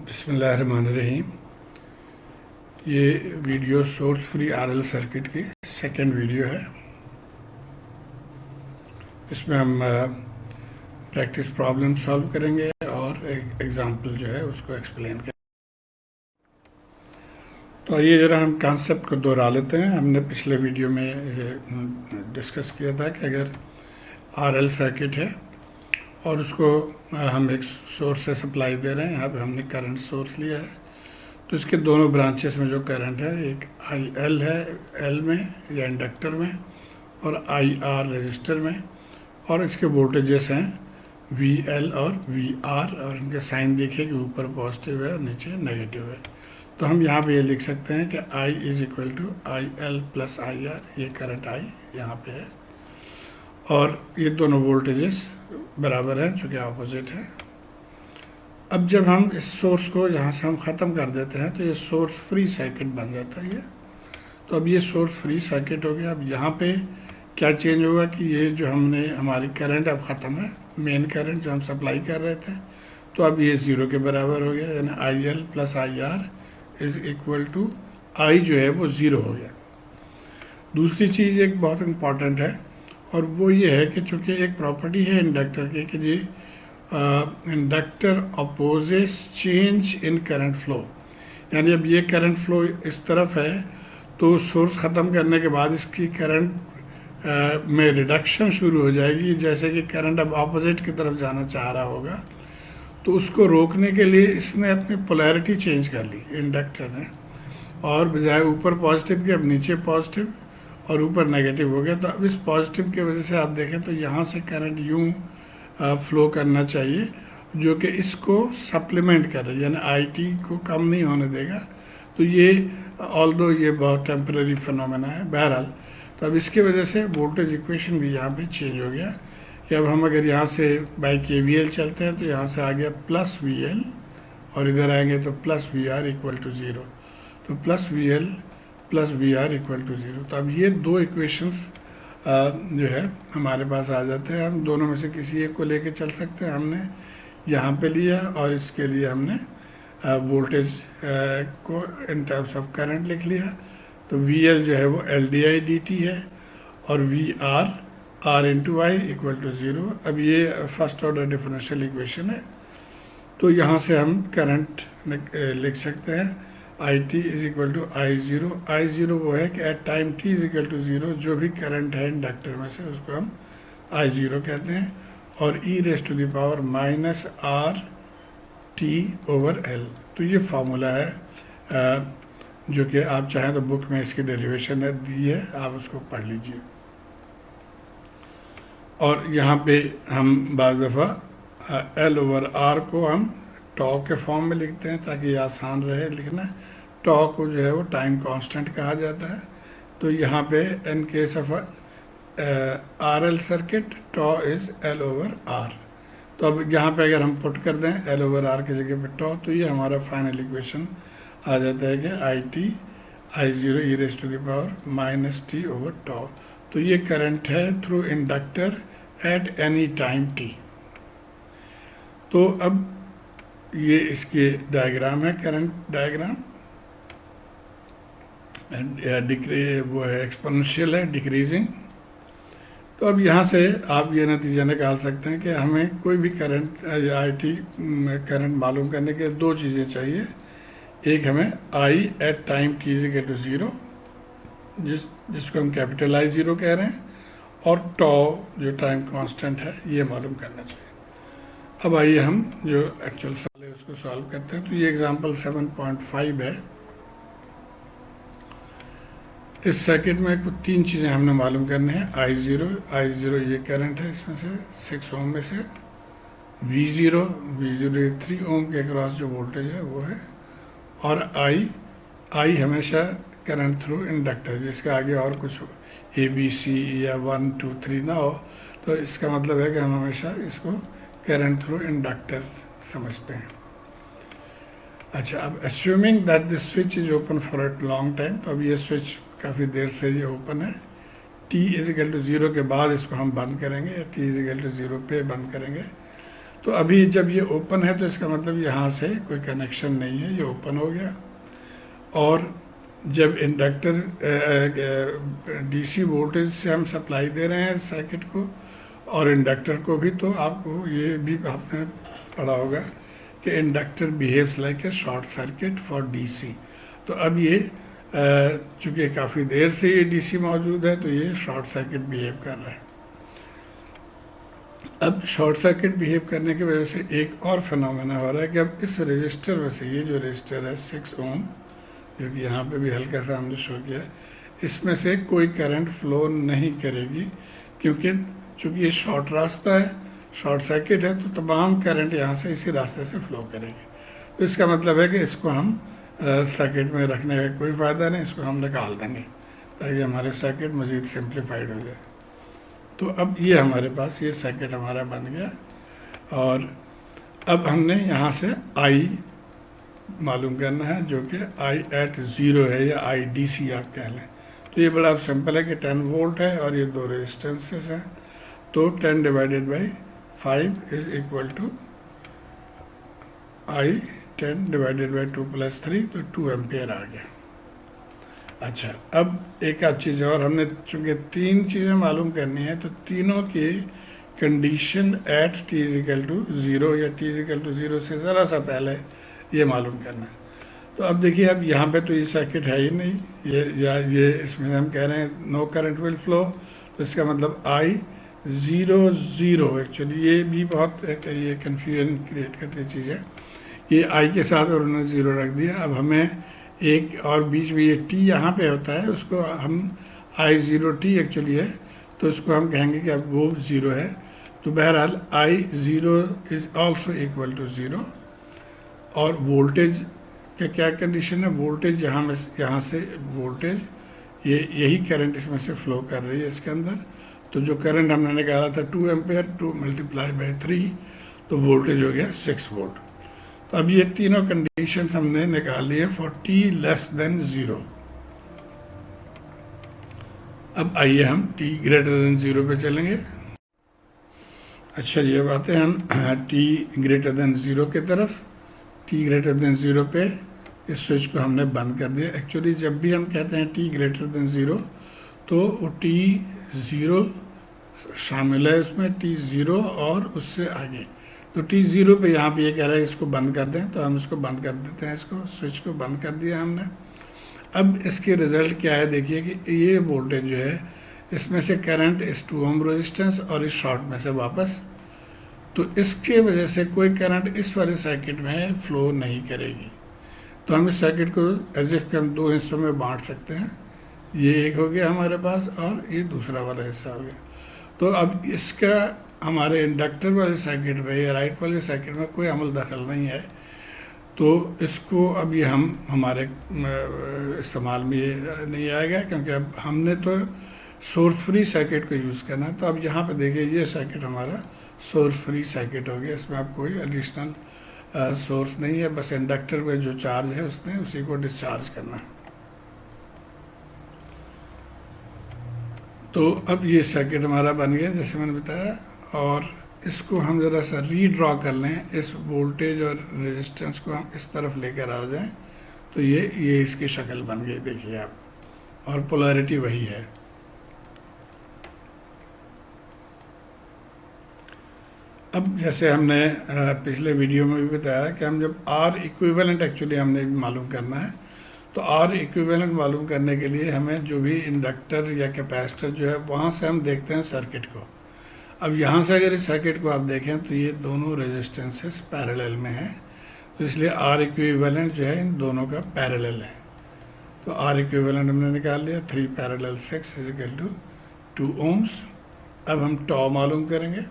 बिस्मिल्लाहिर्रहमानिर्रहीम। ये video source free RL circuit की सेकंड वीडियो है। इसमें हम प्रैक्टिस प्रॉब्लम सॉल्व करेंगे और एक एग्जांपल जो है उसको एक्सप्लेन करेंगे। तो आइए ज़रा हम कॉन्सेप्ट को दोहरा लेते हैं। हमने पिछले वीडियो में ये डिस्कस किया था कि अगर आरएल सर्किट है और उसको हम एक सोर्स से सप्लाई दे रहे हैं। यहाँ पे हमने करंट सोर्स लिया है, तो इसके दोनों ब्रांचेस में जो करंट है, एक आई एल है एल में या इंडक्टर में, और आई आर रजिस्टर में, और इसके वोल्टेजेस हैं वी एल और वी आर, और इनके साइन देखिए कि ऊपर पॉजिटिव है और नीचे नेगेटिव है। तो हम यहाँ पे ये लिख सकते हैं कि I is equal to I L plus I R. ये करंट I यहाँ पे है और ये दोनों वोल्टेजेस बराबर हैं चूँकि अपोजिट है। अब जब हम इस सोर्स को यहाँ से हम ख़त्म कर देते हैं तो ये सोर्स फ्री सर्किट बन जाता है ये। तो अब ये सोर्स फ्री सर्किट हो गया। अब यहाँ पे क्या चेंज होगा कि ये जो हमने हमारी करंट अब ख़त्म है, मेन करंट जो हम सप्लाई कर रहे थे, तो अब ये ज़ीरो के बराबर हो गया, यानी I L plus I R is equal to I जो है वो ज़ीरो हो गया। दूसरी चीज़ एक बहुत इम्पॉर्टेंट है और वो ये है कि चूँकि एक प्रॉपर्टी है इंडक्टर की कि जी inductor opposes change in current flow, यानी अब ये करंट फ्लो इस तरफ है तो सोर्स ख़त्म करने के बाद इसकी करंट में रिडक्शन शुरू हो जाएगी। जैसे कि करंट अब अपोजिट की तरफ जाना चाह रहा होगा, तो उसको रोकने के लिए इसने अपनी पोलैरिटी चेंज कर ली इंडक्टर ने, और बजाय ऊपर पॉजिटिव के अब नीचे पॉजिटिव और ऊपर नेगेटिव हो गया। तो अब इस पॉजिटिव की वजह से आप देखें तो यहाँ से करंट यूँ फ्लो करना चाहिए जो कि इसको सप्लीमेंट कर रही है, यानी आईटी को कम नहीं होने देगा। तो ये ऑल्दो ये बहुत टेम्पररी फिनोमेना है बहरहाल। तो अब इसकी वजह से वोल्टेज इक्वेशन भी यहाँ पे चेंज हो गया कि अब हम अगर यहाँ से बाई KVL चलते हैं तो यहाँ से आ गया प्लस VL और इधर आएंगे तो plus VR equal to zero. तो plus VL plus VR equal to zero. तो अब ये दो इक्वेशंस जो है हमारे पास आ जाते हैं। हम दोनों में से किसी एक को लेके चल सकते हैं। हमने यहाँ पे लिया और इसके लिए हमने वोल्टेज को इन टर्म्स ऑफ करंट लिख लिया। तो VL जो है वो LdI/dt है और VR R into I equal to zero. अब ये फर्स्ट ऑर्डर डिफरेंशियल इक्वेशन है। तो यहाँ से हम करंट लिख सकते हैं I T is equal to I zero. I zero वो है कि at time t is equal to zero जो भी करंट है इंडक्टर में से उसको हम आई ज़ीरो कहते हैं, और e raise to the power minus R T over L. तो ये फार्मूला है जो कि आप चाहें तो बुक में इसकी डेरिवेशन दी है, आप उसको पढ़ लीजिए। और यहाँ पे हम बाज़ दफ़ा एल ओवर आर को हम टॉ के फॉर्म में लिखते हैं ताकि ये आसान रहे लिखना। टॉ को जो है वो टाइम कांस्टेंट कहा जाता है। तो यहाँ पे in case of RL circuit tau is L over R. तो अब यहाँ पे अगर हम पुट कर दें एल ओवर आर की जगह पे टॉ, तो ये हमारा फाइनल इक्वेशन आ जाता है कि I T I zero e raise to the power minus T over tau. तो ये करंट है through inductor at any time t। तो अब ये इसके डायग्राम है, करंट डायग्राम, वो है एक्सपोनेंशियल है, डिक्रीजिंग। तो अब यहाँ से आप ये नतीजा निकाल सकते हैं कि हमें कोई भी करंट आईटी करंट मालूम करने के दो चीज़ें चाहिए। एक हमें I at time t is equal to zero जिसको हम कैपिटल I ज़ीरो कह रहे हैं, और टॉ जो टाइम कांस्टेंट है ये मालूम करना चाहिए। अब आइए हम जो एक्चुअल सवाल है उसको सॉल्व करते हैं। तो ये एग्जांपल 7.5 है। इस सर्किट में कुछ तीन चीज़ें हमने मालूम करनी है। आई ज़ीरो ये करंट है इसमें से 6 ओम में से, V0 3 ओम के अक्रॉस जो वोल्टेज है वो है, और आई हमेशा करंट थ्रू इंडक्टर जिसका आगे और कुछ ABC या 1 2 3 ना हो, तो इसका मतलब है कि हम हमेशा इसको करंट थ्रू इंडक्टर समझते हैं। अच्छा, अब assuming that this switch is open for a long time, तो अब ये स्विच काफ़ी देर से ये ओपन है। t is equal to zero के बाद इसको हम बंद करेंगे, t is equal to zero पे बंद करेंगे। तो अभी जब ये ओपन है तो इसका मतलब यहाँ से कोई कनेक्शन नहीं है, ये ओपन हो गया। और जब इंडक्टर डीसी वोल्टेज से हम सप्लाई दे रहे हैं सर्किट को और इंडक्टर को भी, तो आपको ये भी आपने पढ़ा होगा कि inductor behaves like a short circuit for DC. तो अब ये चूँकि काफ़ी देर से ये डीसी मौजूद है तो ये शॉर्ट सर्किट बिहेव कर रहा है। अब शॉर्ट सर्किट बिहेव करने की वजह से एक और फिनोमेना हो रहा है कि अब इस रजिस्टर में से, ये जो रजिस्टर है 6 ओम, जो कि यहाँ पे भी हल्का सा हमने शो किया, इसमें से कोई करंट फ्लो नहीं करेगी, क्योंकि चूँकि ये शॉर्ट रास्ता है, शॉर्ट सर्किट है, तो तमाम करंट यहाँ से इसी रास्ते से फ्लो करेगी। तो इसका मतलब है कि इसको हम सर्किट में रखने का कोई फ़ायदा नहीं, इसको हम निकाल देंगे ताकि हमारे सर्किट मज़ीद सिंप्लीफाइड हो जाए। तो अब ये हमारे पास ये सर्किट हमारा बन गया। और अब हमने यहाँ से आई मालूम करना है, जो कि आई एट ज़ीरो है या आई डी सी आप कह लें। तो ये बड़ा सिंपल है कि 10 वोल्ट है और ये 2 रेजिस्टेंसेस हैं, तो 10 divided by 5 is equal to I 10 divided by 2 + 3, तो 2 एम्पियर आ गया। अच्छा, अब एक आध चीज़ और, हमने चूँकि 3 चीज़ें मालूम करनी है, तो तीनों की कंडीशन एट t = 0 या t = 0 से ज़रा सा पहले ये मालूम करना है। तो अब देखिए, अब यहाँ पे तो ये सर्किट है ही नहीं, ये इसमें हम कह रहे हैं नो करंट विल फ्लो, तो इसका मतलब I 0 0। एक्चुअली ये भी बहुत ये कन्फ्यूजन क्रिएट करती चीज़ है। ये I के साथ और उन्होंने 0 रख दिया। अब हमें एक और बीच में ये t यहाँ पे होता है, उसको हम I0t एक्चुअली है, तो उसको हम कहेंगे कि अब वो 0 है। तो बहरहाल I0 is also equal to 0। और वोल्टेज का क्या कंडीशन है, वोल्टेज यहाँ से वोल्टेज यही करंट इसमें से फ्लो कर रही है इसके अंदर। तो जो करंट हमने निकाला था 2 एम्पेयर, 2 × 3, तो वोल्टेज हो गया 6 वोल्ट। तो अब ये तीनों कंडीशंस हमने निकाल लिए फॉर t < 0। अब आइए हम t > 0 पे चलेंगे। अच्छा जी, अब आते हैं हम t > 0 की तरफ। t > 0 पे इस स्विच को हमने बंद कर दिया। एक्चुअली जब भी हम कहते हैं t > 0, तो वो t0 शामिल है उसमें, t0 और उससे आगे। तो t0 पे यहाँ पे ये कह रहा है इसको बंद कर दें, तो हम इसको बंद कर देते हैं, इसको स्विच को बंद कर दिया हमने। अब इसके रिज़ल्ट क्या है, देखिए कि ये वोल्टेज जो है, इसमें से करंट इस 2 ओम रेजिस्टेंस और इस शॉर्ट में से वापस, तो इसके वजह से कोई करंट इस वाले सर्किट में फ्लो नहीं करेगी। तो हम इस सर्किट को एज इफ के हम 2 हिस्सों में बांट सकते हैं। ये एक हो गया हमारे पास और ये दूसरा वाला हिस्सा हो गया। तो अब इसका हमारे इंडक्टर वाले सर्किट में या राइट वाले सर्किट में कोई अमल दखल नहीं है, तो इसको अभी हम हमारे इस्तेमाल में ये नहीं आएगा, क्योंकि अब हमने तो सोर्स फ्री सर्किट को यूज़ करना है। तो अब यहाँ पे देखिए, ये सर्किट हमारा सोर्स फ्री सर्किट हो गया, इसमें अब कोई एडिशनल सोर्स नहीं है, बस इंडक्टर में जो चार्ज है उसने उसी को डिस्चार्ज करना है। तो अब ये सर्किट हमारा बन गया जैसे मैंने बताया, और इसको हम ज़रा सा रीड्रॉ कर लें, इस वोल्टेज और रेजिस्टेंस को हम इस तरफ लेकर आ जाएं, तो ये इसकी शक्ल बन गई, देखिए आप, और पोलैरिटी वही है। अब जैसे हमने पिछले वीडियो में भी बताया कि हम जब R इक्विवेलेंट एक्चुअली हमने मालूम करना है, तो R इक्विवेलेंट मालूम करने के लिए हमें जो भी इंडक्टर या कैपेसिटर जो है, वहाँ से हम देखते हैं सर्किट को। अब यहाँ से अगर इस सर्किट को आप देखें तो ये दोनों रेजिस्टेंसेस पैरेलल में हैं, तो इसलिए R इक्विवेलेंट जो है इन दोनों का पैरेलल है। तो R इक्विवेलेंट हमने निकाल लिया, 3 × 6 = 2 ohms। अब हम टॉ मालूम करेंगे।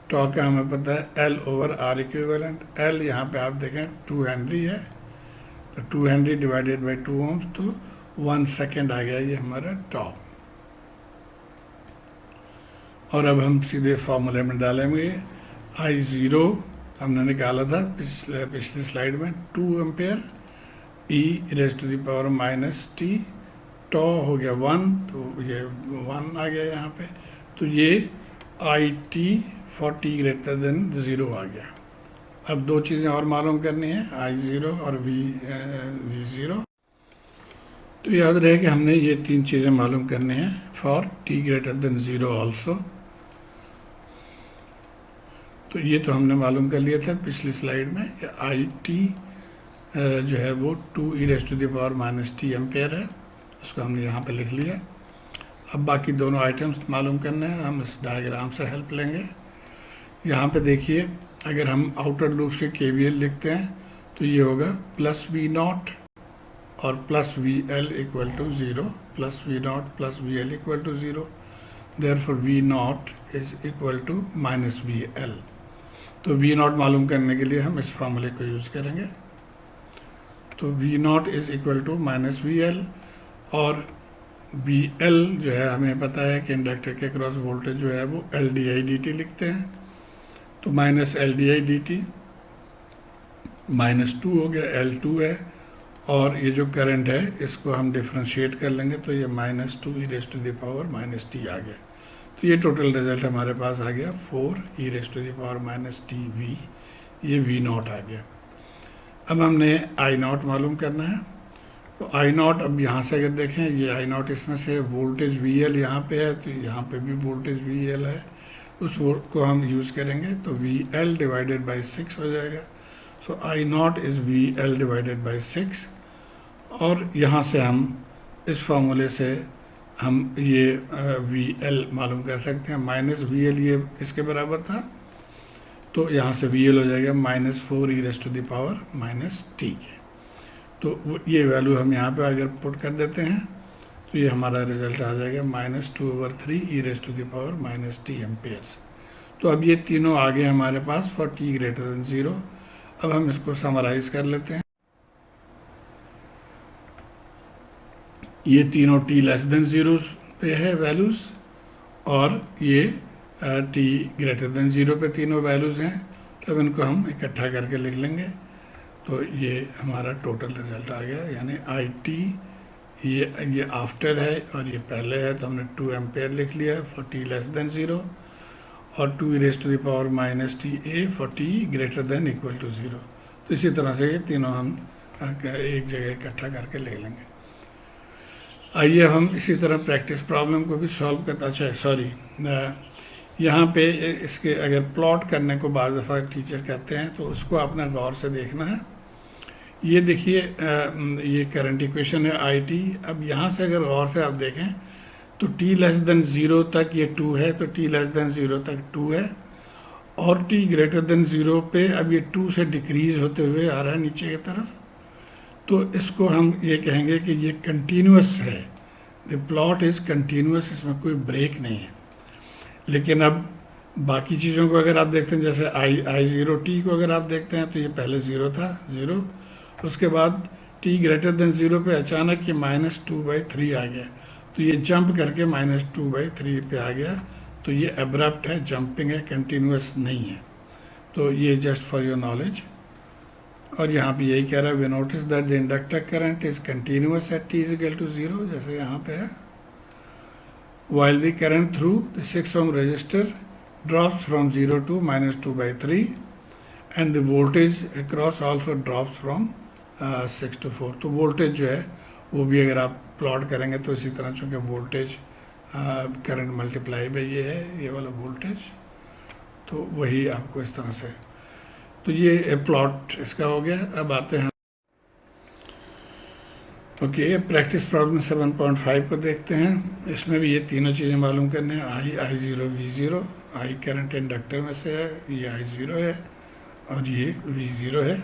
टॉ का हमें पता है L/R इक्विवेलेंट। L यहाँ पे आप देखें 2 हेनरी है, तो 2 हेनरी डिवाइडेड बाई 2 ohms, तो 1 सेकेंड आ गया ये हमारा टॉ। और अब हम सीधे फॉर्मूले में डालेंगे। I0 हमने निकाला था पिछली स्लाइड में 2 एम्पेयर, e⁻⁻t, टॉ हो गया 1, तो ये 1 आ गया यहाँ पे। तो ये IT for T greater than 0 आ गया। अब दो चीज़ें और मालूम करनी है, I0 और V0। तो याद रहे कि हमने ये तीन चीज़ें मालूम करनी हैं for T greater than 0 also. तो ये तो हमने मालूम कर लिया था पिछली स्लाइड में कि आई टी जो है वो 2e⁻⁻t एम्पेयर है, उसको हमने यहाँ पे लिख लिया। अब बाकी दोनों आइटम्स मालूम करने हैं, हम इस डायग्राम से हेल्प लेंगे। यहाँ पे देखिए, अगर हम आउटर लूप से KVL लिखते हैं तो ये होगा प्लस V0 और plus VL equal to 0, plus V0 plus VL equal to 0, therefore V0 is equal to minus VL। तो V0 मालूम करने के लिए हम इस फार्मूले को यूज़ करेंगे। तो V0 is equal to minus VL, और VL जो है हमें पता है कि इंडक्टर के क्रॉस वोल्टेज जो है वो LdI/dt लिखते हैं। तो माइनस LdI/dt -2 हो गया, L2 है, और ये जो करंट है इसको हम डिफ्रेंशिएट कर लेंगे तो ये -2e⁻⁻t आ गया। तो ये टोटल रिजल्ट हमारे पास आ गया 4e⁻⁻tV, ये V0 आ गया। अब हमने I0 मालूम करना है। तो I0 अब यहाँ से अगर देखें, ये I0 इसमें से वोल्टेज VL यहाँ पे है, तो यहाँ पे भी वोल्टेज VL है, उस वोल्ट को हम यूज़ करेंगे तो VL डिवाइडेड बाई 6 हो जाएगा। सो I0 is VL divided by 6, और यहाँ से हम इस फार्मूले से हम ये VL मालूम कर सकते हैं। माइनस VL ये इसके बराबर था, तो यहाँ से VL हो जाएगा -4e⁻⁻t के। तो ये वैल्यू हम यहाँ पे अगर पुट कर देते हैं तो ये हमारा रिजल्ट आ जाएगा -2/3e⁻⁻t एम्पेयर्स। तो अब ये तीनों आ गए हमारे पास फॉर t ग्रेटर देन 0। अब हम इसको समराइज कर लेते हैं। ये तीनों t लेस देन 0 पे है वैल्यूज़, और ये t ग्रेटर देन 0 पे तीनों वैल्यूज़ हैं। तो अब इनको हम इकट्ठा करके लिख लेंगे। तो ये हमारा टोटल रिजल्ट आ गया, यानी IT ये आफ्टर है और ये पहले है, तो हमने 2 एम्पेयर लिख लिया फॉर t लेस देन 0, और 2e⁻⁻ta for t greater than equal to 0। तो इसी तरह से ये तीनों हम एक जगह इकट्ठा करके ले लेंगे। आइए हम इसी तरह प्रैक्टिस प्रॉब्लम को भी सॉल्व करते। अच्छा सॉरी, यहाँ पे इसके अगर प्लॉट करने को बाज़ दफ़ा टीचर कहते हैं तो उसको आपने गौर से देखना है। ये देखिए, ये करंट इक्वेशन है IT। अब यहाँ से अगर गौर से आप देखें तो t लेस देन 0 तक ये 2 है, तो t लेस देन 0 तक 2 है, और t ग्रेटर देन 0 पे अब ये 2 से डिक्रीज़ होते हुए आ रहा है नीचे की तरफ। तो इसको हम ये कहेंगे कि ये कंटिन्यूस है, द प्लॉट इज़ कंटिन्यूस, इसमें कोई ब्रेक नहीं है। लेकिन अब बाकी चीज़ों को अगर आप देखते हैं, जैसे I0t को अगर आप देखते हैं तो ये पहले 0 था, 0, उसके बाद t ग्रेटर देन 0 पे अचानक ये -2/3 आ गया, तो ये जंप करके -2/3 पे आ गया। तो ये एब्रप्ट है, जंपिंग है, कंटिन्यूस नहीं है। तो ये जस्ट फॉर योर नॉलेज। और यहाँ पे यही कह रहा है, we notice that the inductor current is continuous at t is equal to 0, जैसे यहाँ पे है, while the current through the 6 ohm resistor drops from 0 to -2/3, and the voltage across also drops from 6 to 4। तो voltage जो है वो भी अगर आप प्लॉट करेंगे तो इसी तरह, चूँकि वोल्टेज करंट मल्टीप्लाई बाई ये है, ये वाला वोल्टेज, तो वही आपको इस तरह से। तो ये प्लॉट इसका हो गया। अब आते हैं ओके, प्रैक्टिस प्रॉब्लम 7.5 को देखते हैं। इसमें भी ये तीनों चीज़ें मालूम करने हैं, I0 V0। I current inductor में से है, ये I0 है और ये V0 है।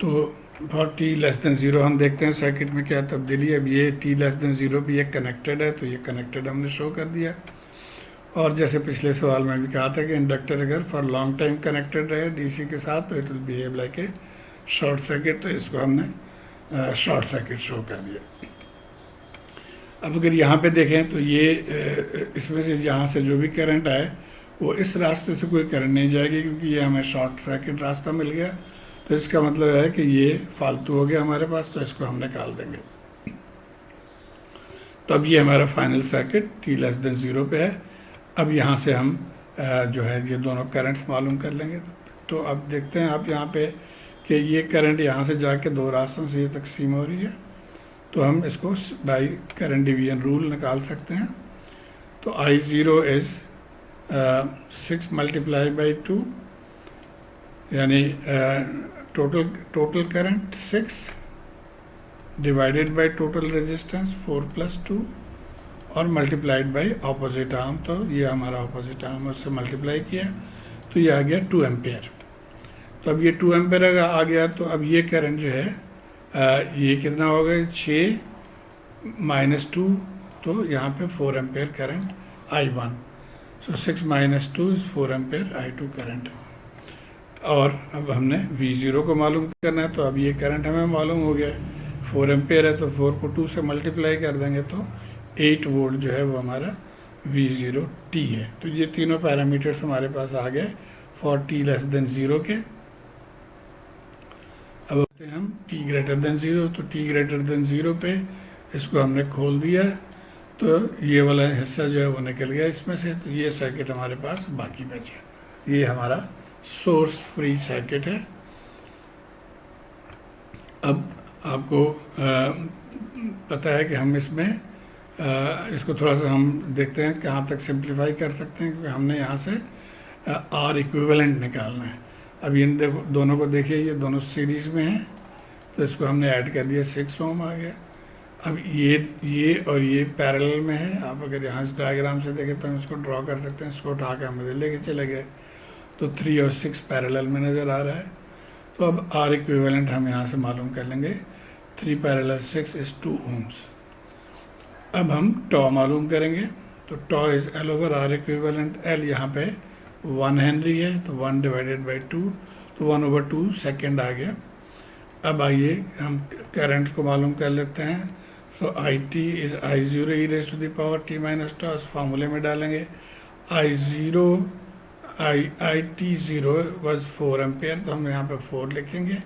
तो फॉर t लेस देन 0 हम देखते हैं सर्किट में क्या तब्दीली है। अब ये t लेस देन 0 भी ये कनेक्टेड है, तो ये कनेक्टेड हमने शो कर दिया। और जैसे पिछले सवाल में भी कहा था कि इंडक्टर अगर फॉर लॉन्ग टाइम कनेक्टेड रहे DC के साथ तो it will behave like a short circuit, तो इसको हमने शॉर्ट सर्किट शो कर दिया। अब अगर यहाँ पे देखें तो ये इसमें से जहाँ से जो भी करंट आए वो इस रास्ते से कोई करंट नहीं जाएगी, क्योंकि ये हमें शॉर्ट सर्किट रास्ता मिल गया। तो इसका मतलब है कि ये फालतू हो गया हमारे पास, तो इसको हम निकाल देंगे। तो अब ये हमारा final circuit t less than 0 पे है। अब यहाँ से हम जो है ये दोनों करंट्स मालूम कर लेंगे। तो अब देखते हैं आप यहाँ पे कि ये करंट यहाँ से जाके दो रास्तों से ये तकसीम हो रही है, तो हम इसको बाई करंट डिवीजन रूल निकाल सकते हैं। तो I0 इज़ 6 मल्टीप्लाई बाई 2, यानी total current 6 divided by total resistance 4 + 2 और मल्टीप्लाइड बाई ऑपोजिट आर्म। तो ये हमारा ऑपोजिट आर्म उससे मल्टीप्लाई किया तो ये आ गया 2 एम्पेयर। तो अब ये 2 एम्पेयर आ गया, तो अब ये करंट जो है ये कितना हो गया 6 - 2, तो यहाँ पे 4 ampere current I1। So 6 - 2 is 4 ampere I2 current. और अब हमने V0 को मालूम करना है, तो अब ये करंट हमें मालूम हो गया 4 एम्पेयर है, तो 4 को 2 से मल्टीप्लाई कर देंगे तो 8 वोल्ट जो है वो हमारा V0t है। तो ये तीनों पैरामीटर्स हमारे पास आ गए फॉर t < 0 के। अब हम t > 0, तो t > 0 पे इसको हमने खोल दिया, तो ये वाला हिस्सा जो है वो निकल गया इसमें से, तो ये सर्किट हमारे पास बाकी बचा। ये हमारा सोर्स फ्री सर्किट है। अब आपको पता है कि हम इसमें इसको थोड़ा सा हम देखते हैं कहाँ तक सिंप्लीफाई कर सकते हैं, क्योंकि हमने यहाँ से R इक्विवेलेंट निकालना है। अब इन देखो दोनों को देखिए, ये दोनों सीरीज़ में हैं, तो इसको हमने ऐड कर दिया 6 ओम आ गया। अब ये और ये पैरेलल में है। आप अगर यहाँ इस डायग्राम से देखें तो हम इसको ड्रॉ कर सकते हैं। इसको उठा के हम इधर लेके चले गए तो 3 और 6 पैरेलल में नज़र आ रहा है। तो अब R इक्विवेलेंट हम यहाँ से मालूम कर लेंगे, 3 × 6 इज़ 2 ohms। अब हम टॉ मालूम करेंगे, तो टॉ इज़ L/R इक्विवेलेंट। L यहाँ पे 1 हेनरी है, तो 1 डिवाइडेड बाई 2, तो 1/2 सेकेंड आ गया। अब आइए हम करंट को मालूम कर लेते हैं। सो IT इज़ I0 e⁻t - इस फार्मूले में डालेंगे। IT0 वाज 4 एम्पेयर, तो हम यहाँ पे 4 लिखेंगे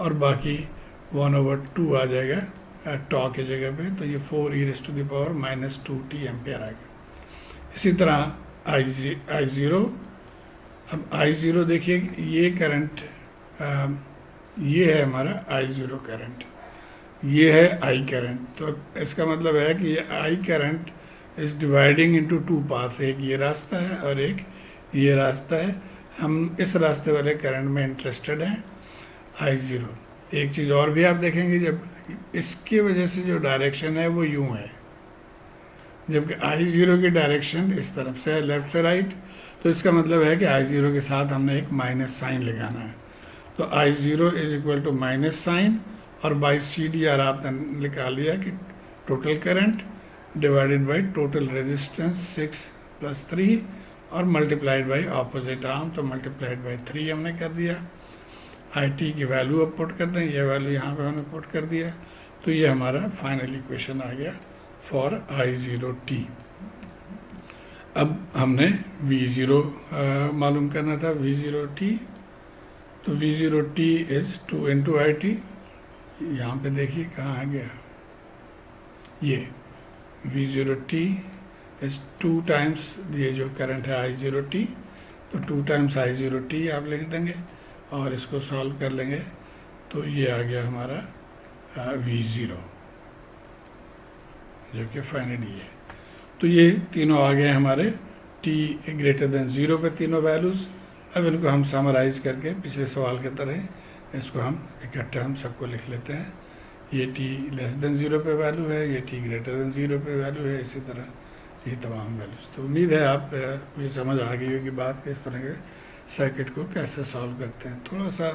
और बाकी 1/2 आ जाएगा टॉ की जगह पे, तो ये 4 e⁻ -2t एम्पेयर आएगा। इसी तरह I0, अब I0 देखिए ये करंट ये है हमारा I0 करंट, ये है I करंट। तो इसका मतलब है कि ये I current is dividing into 2 path, एक ये रास्ता है और एक ये रास्ता है। हम इस रास्ते वाले करंट में इंटरेस्टेड हैं I0। एक चीज़ और भी आप देखेंगे, जब इसकी वजह से जो डायरेक्शन है वो यूँ है, जबकि I0 की डायरेक्शन इस तरफ से है, लेफ़्ट से राइट। तो इसका मतलब है कि I0 के साथ हमने एक माइनस साइन लगाना है। तो I0 is equal to minus sign, और बाई CDR आपने निकाल लिया कि total current divided by total resistance 6 + 3 और मल्टीप्लाइड बाई ऑपोजिट आर्म, तो मल्टीप्लाइड बाई 3 हमने कर दिया। IT की वैल्यू अब पुट कर दें, ये वैल्यू यहाँ पे हमने पुट कर दिया, तो ये हमारा फाइनल इक्वेशन आ गया फॉर I0t। अब हमने V0 मालूम करना था, V0t। तो V0t इज़ 2 × IT। यहाँ पे देखिए कहाँ आ गया, ये V0t इज़ 2 टाइम्स ये जो करंट है I0t, तो 2 टाइम्स I0t आप लिख देंगे और इसको सॉल्व कर लेंगे, तो ये आ गया हमारा V0 जो कि फाइनली है। तो ये तीनों आ गए हमारे t > 0 पे तीनों वैल्यूज़। अब इनको हम समराइज़ करके पिछले सवाल की तरह इसको हम इकट्ठा हम सबको लिख लेते हैं। ये t < 0 पे वैल्यू है, ये t > 0 पे वैल्यू है, इसी तरह ये तमाम वैल्यूज़। तो उम्मीद है आप ये समझ आ गई होगी बात कि इस तरह के सर्किट को कैसे सॉल्व करते हैं। थोड़ा सा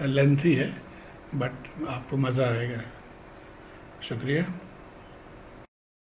लेंथी है बट आपको मज़ा आएगा। शुक्रिया।